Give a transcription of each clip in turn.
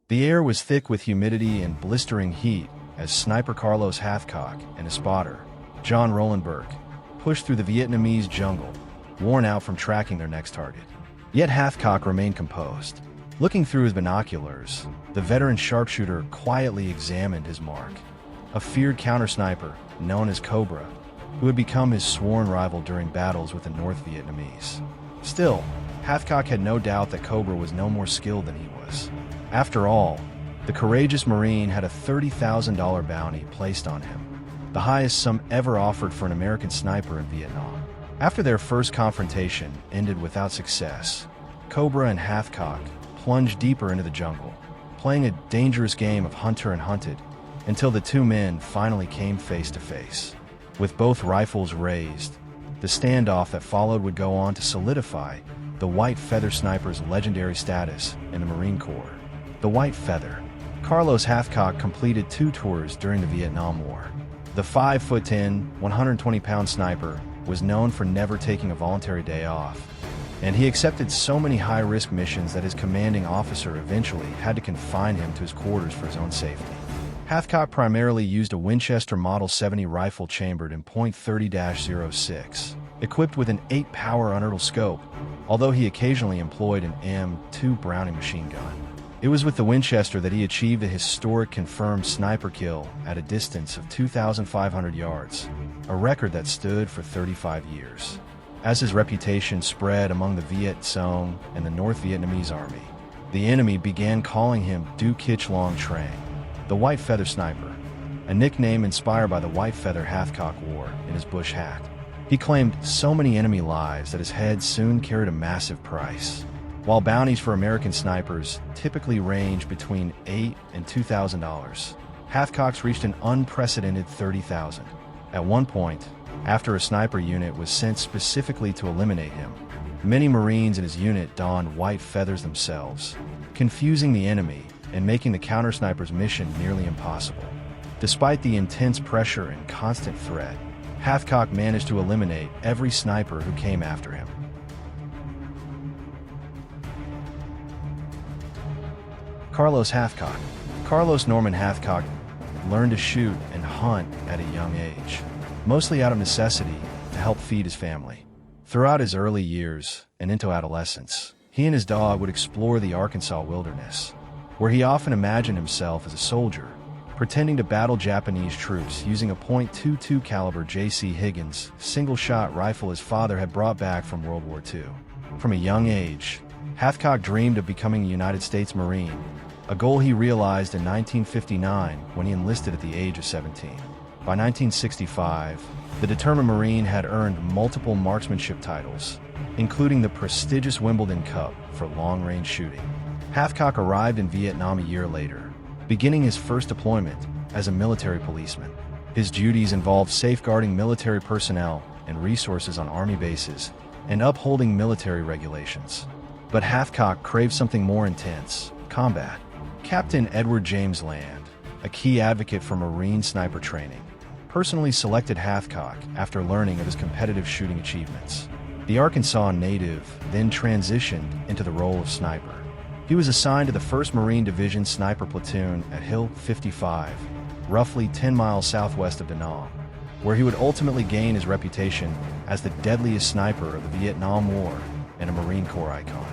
The air was thick with humidity and blistering heat as sniper Carlos Hathcock and his spotter, John Roland Burke, pushed through the Vietnamese jungle, worn out from tracking their next target. Yet Hathcock remained composed. Looking through his binoculars, the veteran sharpshooter quietly examined his mark, a feared counter-sniper known as Cobra, who had become his sworn rival during battles with the North Vietnamese. Still, Hathcock had no doubt that Cobra was no more skilled than he was. After all, the courageous Marine had a $30,000 bounty placed on him, the highest sum ever offered for an American sniper in Vietnam. After their first confrontation ended without success, Cobra and Hathcock plunged deeper into the jungle, playing a dangerous game of hunter and hunted, until the two men finally came face to face. With both rifles raised, the standoff that followed would go on to solidify the White Feather sniper's legendary status in the Marine Corps. The White Feather. Carlos Hathcock completed 2 tours during the Vietnam War. The 5'10", 120-pound sniper was known for never taking a voluntary day off, and he accepted so many high-risk missions that his commanding officer eventually had to confine him to his quarters for his own safety. Hathcock primarily used a Winchester Model 70 rifle chambered in .30-06, equipped with an 8-power unertl scope, although he occasionally employed an M2 Browning machine gun. It was with the Winchester that he achieved a historic confirmed sniper kill at a distance of 2,500 yards, a record that stood for 35 years. As his reputation spread among the Viet Cong and the North Vietnamese Army, the enemy began calling him Du Kich Long Trang, the White Feather Sniper, a nickname inspired by the white feather Hathcock wore in his bush hat. He claimed so many enemy lives that his head soon carried a massive price. While bounties for American snipers typically range between $8,000 and $2,000, Hathcock's reached an unprecedented $30,000. At one point, after a sniper unit was sent specifically to eliminate him, many Marines in his unit donned white feathers themselves, confusing the enemy and making the counter-sniper's mission nearly impossible. Despite the intense pressure and constant threat, Hathcock managed to eliminate every sniper who came after him. Carlos Hathcock. Carlos Norman Hathcock learned to shoot and hunt at a young age, mostly out of necessity to help feed his family. Throughout his early years and into adolescence, he and his dog would explore the Arkansas wilderness, where he often imagined himself as a soldier, pretending to battle Japanese troops using a .22 caliber J.C. Higgins single-shot rifle his father had brought back from World War II. From a young age, Hathcock dreamed of becoming a United States Marine, a goal he realized in 1959 when he enlisted at the age of 17. By 1965, the determined Marine had earned multiple marksmanship titles, including the prestigious Wimbledon Cup for long-range shooting. Hathcock arrived in Vietnam a year later, beginning his first deployment as a military policeman. His duties involved safeguarding military personnel and resources on Army bases and upholding military regulations. But Hathcock craved something more intense: combat. Captain Edward James Land, a key advocate for Marine sniper training, personally selected Hathcock after learning of his competitive shooting achievements. The Arkansas native then transitioned into the role of sniper. He was assigned to the 1st Marine Division Sniper Platoon at Hill 55, roughly 10 miles southwest of Da Nang, where he would ultimately gain his reputation as the deadliest sniper of the Vietnam War and a Marine Corps icon.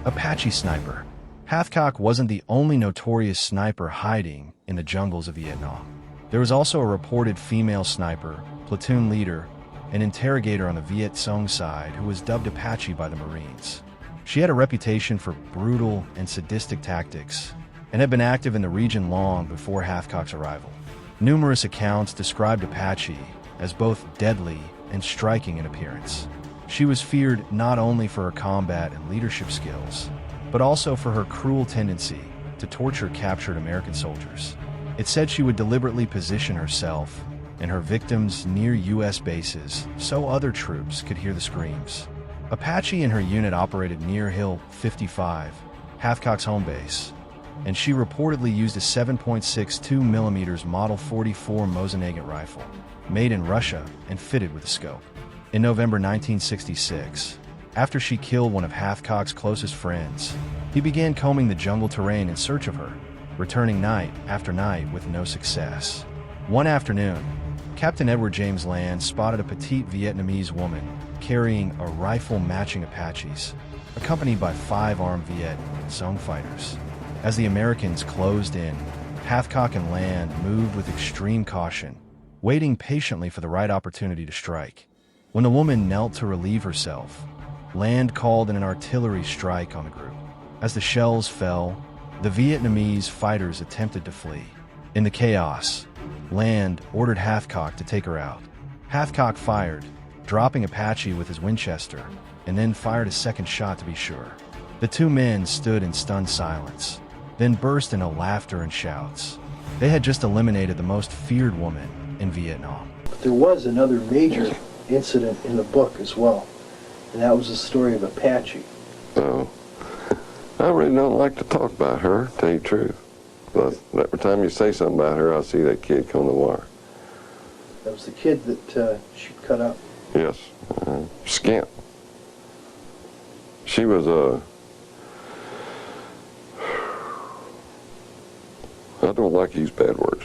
Apache sniper. Hathcock wasn't the only notorious sniper hiding in the jungles of Vietnam. There was also a reported female sniper, platoon leader, and interrogator on the Viet Cong side who was dubbed Apache by the Marines. She had a reputation for brutal and sadistic tactics and had been active in the region long before Hathcock's arrival. Numerous accounts described Apache as both deadly and striking in appearance. She was feared not only for her combat and leadership skills, but also for her cruel tendency to torture captured American soldiers. It said she would deliberately position herself and her victims near U.S. bases so other troops could hear the screams. Apache and her unit operated near Hill 55, Hathcock's home base, and she reportedly used a 7.62mm Model 44 Mosin-Nagant rifle, made in Russia and fitted with a scope. In November 1966, after she killed one of Hathcock's closest friends, he began combing the jungle terrain in search of her, returning night after night with no success. One afternoon, Captain Edward James Land spotted a petite Vietnamese woman carrying a rifle matching Apaches, accompanied by 5 armed Viet Cong fighters. As the Americans closed in, Hathcock and Land moved with extreme caution, waiting patiently for the right opportunity to strike. When the woman knelt to relieve herself, Land called in an artillery strike on the group. As the shells fell, the Vietnamese fighters attempted to flee. In the chaos, Land ordered Hathcock to take her out. Hathcock fired, dropping Apache with his Winchester, and then fired a second shot to be sure. The 2 men stood in stunned silence, then burst into laughter and shouts. They had just eliminated the most feared woman in Vietnam. But there was another major incident in the book as well, and that was the story of Apache. Oh, I really don't like to talk about her, to tell you the truth. But every time you say something about her, I see that kid come to the wire. That was the kid that she cut up. Yes, Scamp. She was I don't like to use bad words.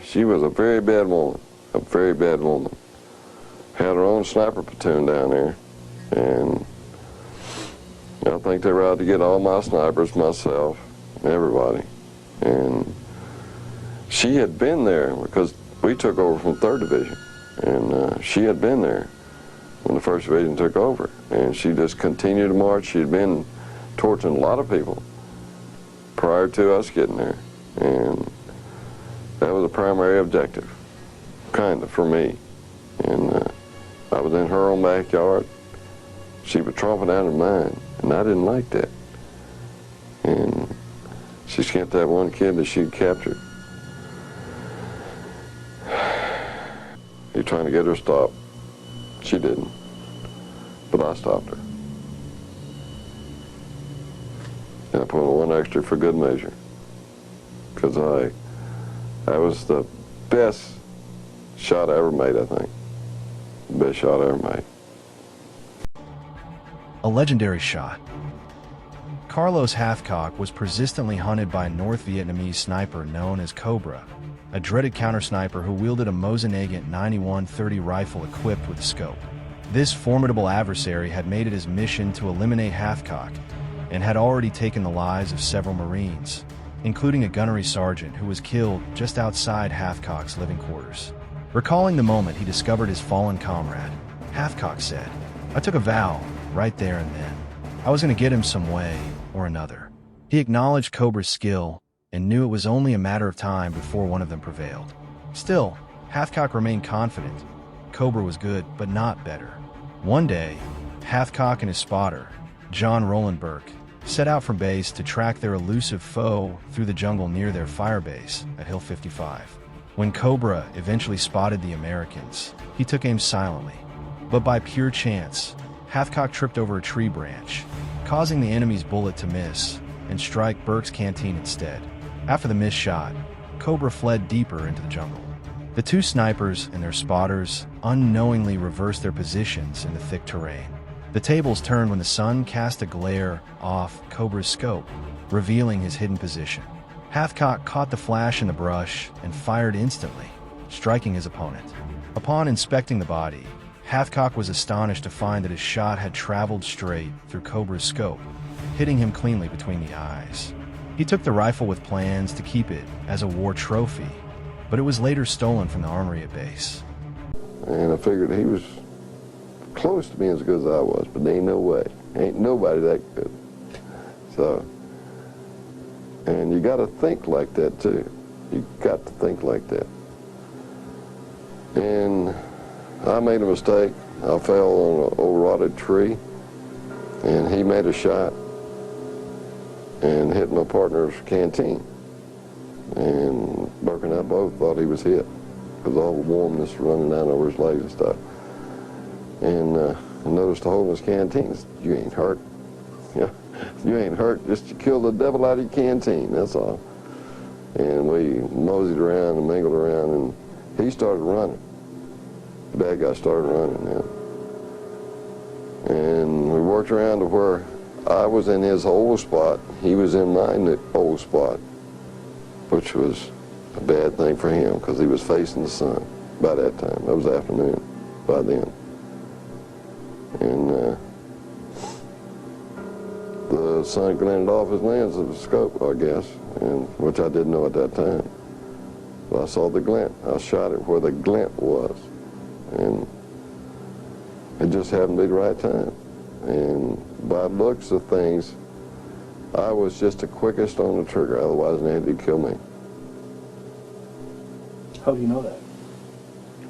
She was a very bad woman, a very bad woman. Had her own sniper platoon down there, and I think they were out to get all my snipers, myself, everybody. And she had been there because we took over from 3rd Division, and she had been there when the 1st Division took over, and she just continued to march. She had been torturing a lot of people prior to us getting there, and that was a primary objective, kind of, for me. And I was in her own backyard. She was tromping out of mine, and I didn't like that. And she skinned that one kid that she'd captured. He was trying to get her stopped. She didn't, but I stopped her. And I put on 1 extra for good measure, because that was the best shot I ever made, I think. The best shot I ever made. A legendary shot. Carlos Hathcock was persistently hunted by a North Vietnamese sniper known as Cobra, a dreaded counter-sniper who wielded a Mosin-Nagant 9130 rifle equipped with a scope. This formidable adversary had made it his mission to eliminate Hathcock and had already taken the lives of several Marines, including a gunnery sergeant who was killed just outside Hathcock's living quarters. Recalling the moment he discovered his fallen comrade, Hathcock said, "I took a vow right there and then. I was going to get him some way or another." He acknowledged Cobra's skill and knew it was only a matter of time before one of them prevailed. Still, Hathcock remained confident. Cobra was good, but not better. One day, Hathcock and his spotter, John Roland Burke, set out from base to track their elusive foe through the jungle near their fire base at Hill 55. When Cobra eventually spotted the Americans, he took aim silently. But by pure chance, Hathcock tripped over a tree branch, causing the enemy's bullet to miss and strike Burke's canteen instead. After the missed shot, Cobra fled deeper into the jungle. The 2 snipers and their spotters unknowingly reversed their positions in the thick terrain. The tables turned when the sun cast a glare off Cobra's scope, revealing his hidden position. Hathcock caught the flash in the brush and fired instantly, striking his opponent. Upon inspecting the body, Hathcock was astonished to find that his shot had traveled straight through Cobra's scope, hitting him cleanly between the eyes. He took the rifle with plans to keep it as a war trophy, but it was later stolen from the armory at base. And I figured he was close to being as good as I was, but there ain't no way. Ain't nobody that good. So, and you got to think like that too. You got to think like that. And I made a mistake. I fell on an old rotted tree, and he made a shot and hit my partner's canteen. And Burke and I both thought he was hit because all the warmness running down over his legs and stuff. And I noticed the hole in his canteen. "You ain't hurt." Yeah, "You ain't hurt, just you killed the devil out of your canteen, that's all." And we moseyed around and mingled around, and he started running. The bad guy started running now. And we worked around to where I was in his old spot. He was in my old spot, which was a bad thing for him because he was facing the sun by that time. That was afternoon by then. And the sun glinted off his lens of the scope, I guess, and which I didn't know at that time. But I saw the glint. I shot it where the glint was, and it just happened to be the right time. And by looks of things, I was just the quickest on the trigger. Otherwise, Andy'd kill me. How do you know that?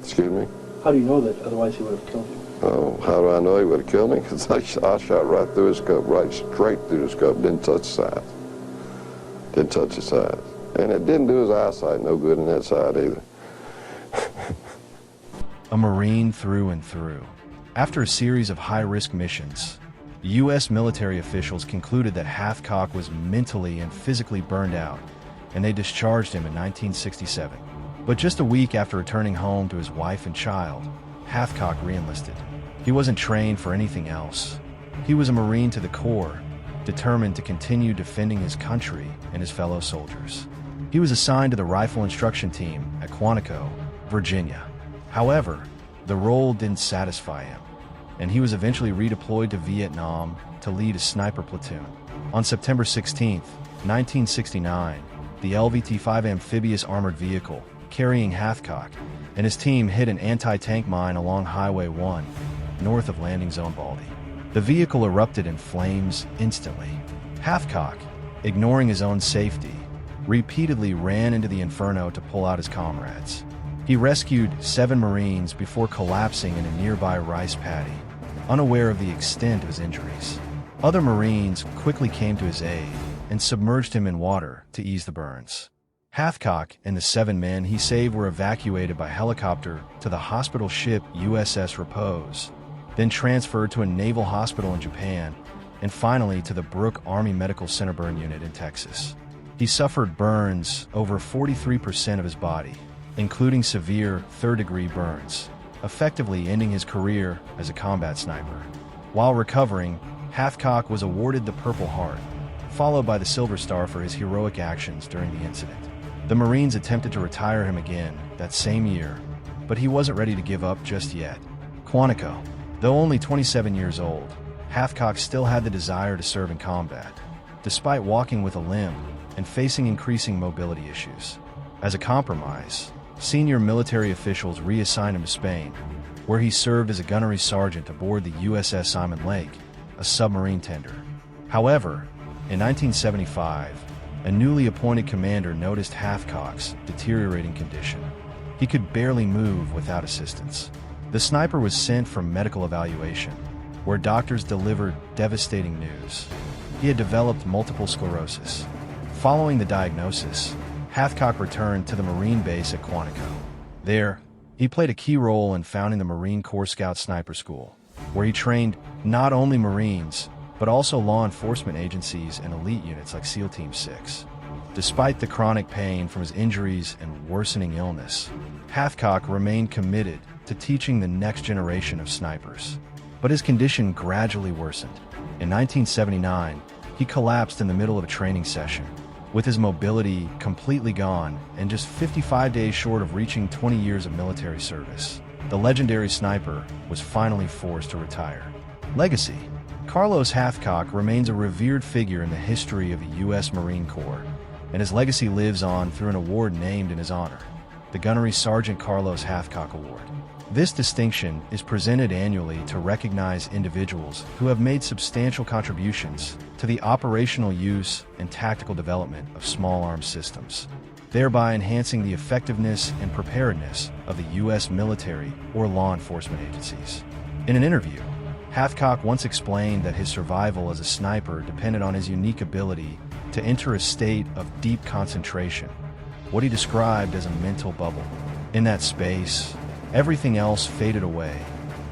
Excuse me? How do you know that? Otherwise, he would have killed you. Oh, how do I know he would have killed me? Because I shot right through his scope, right straight through the scope. Didn't touch the sides. Didn't touch the sides. And it didn't do his eyesight no good in that side either. A Marine through and through. After a series of high-risk missions, U.S. military officials concluded that Hathcock was mentally and physically burned out, and they discharged him in 1967. But just a week after returning home to his wife and child, Hathcock re-enlisted. He wasn't trained for anything else. He was a Marine to the core, determined to continue defending his country and his fellow soldiers. He was assigned to the rifle instruction team at Quantico, Virginia. However, the role didn't satisfy him, and he was eventually redeployed to Vietnam to lead a sniper platoon. On September 16, 1969, the LVT-5 amphibious armored vehicle carrying Hathcock and his team hit an anti-tank mine along Highway 1, north of landing zone Baldy. The vehicle erupted in flames instantly. Hathcock, ignoring his own safety, repeatedly ran into the inferno to pull out his comrades. He rescued 7 Marines before collapsing in a nearby rice paddy, unaware of the extent of his injuries. Other Marines quickly came to his aid and submerged him in water to ease the burns. Hathcock and the 7 men he saved were evacuated by helicopter to the hospital ship USS Repose, then transferred to a naval hospital in Japan, and finally to the Brooke Army Medical Center burn unit in Texas. He suffered burns over 43% of his body, including severe third-degree burns, effectively ending his career as a combat sniper. While recovering, Hathcock was awarded the Purple Heart, followed by the Silver Star for his heroic actions during the incident. The Marines attempted to retire him again that same year, but he wasn't ready to give up just yet. Quantico, though only 27 years old, Hathcock still had the desire to serve in combat, despite walking with a limp and facing increasing mobility issues. As a compromise, senior military officials reassigned him to Spain, where he served as a gunnery sergeant aboard the USS Simon Lake, a submarine tender. However, in 1975, a newly appointed commander noticed Hathcock's deteriorating condition. He could barely move without assistance. The sniper was sent for medical evaluation, where doctors delivered devastating news. He had developed multiple sclerosis. Following the diagnosis, Hathcock returned to the Marine base at Quantico. There, he played a key role in founding the Marine Corps Scout Sniper School, where he trained not only Marines, but also law enforcement agencies and elite units like SEAL Team 6. Despite the chronic pain from his injuries and worsening illness, Hathcock remained committed to teaching the next generation of snipers. But his condition gradually worsened. In 1979, he collapsed in the middle of a training session, with his mobility completely gone and just 55 days short of reaching 20 years of military service. The legendary sniper was finally forced to retire. Legacy. Carlos Hathcock remains a revered figure in the history of the U.S. Marine Corps, and his legacy lives on through an award named in his honor, the Gunnery Sergeant Carlos Hathcock Award. This distinction is presented annually to recognize individuals who have made substantial contributions to the operational use and tactical development of small arms systems, thereby enhancing the effectiveness and preparedness of the U.S. military or law enforcement agencies. In an interview, Hathcock once explained that his survival as a sniper depended on his unique ability to enter a state of deep concentration, what he described as a mental bubble. In that space, everything else faded away,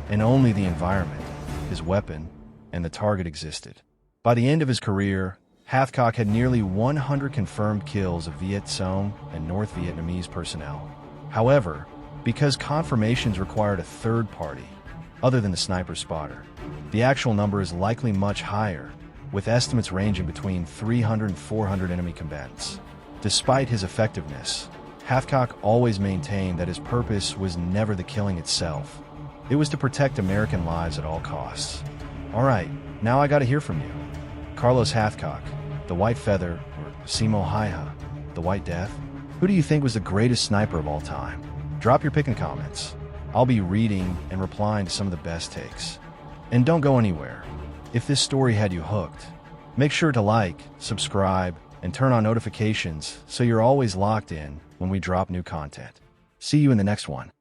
and only the environment, his weapon, and the target existed. By the end of his career, Hathcock had nearly 100 confirmed kills of Viet Cong and North Vietnamese personnel. However, because confirmations required a third party, other than the sniper spotter, the actual number is likely much higher, with estimates ranging between 300 and 400 enemy combatants. Despite his effectiveness, Hathcock always maintained that his purpose was never the killing itself. It was to protect American lives at all costs. Alright, now I gotta hear from you. Carlos Hathcock, the White Feather, or Simo Haiha, the White Death? Who do you think was the greatest sniper of all time? Drop your pick in comments. I'll be reading and replying to some of the best takes. And don't go anywhere. If this story had you hooked, make sure to like, subscribe, and turn on notifications so you're always locked in when we drop new content. See you in the next one.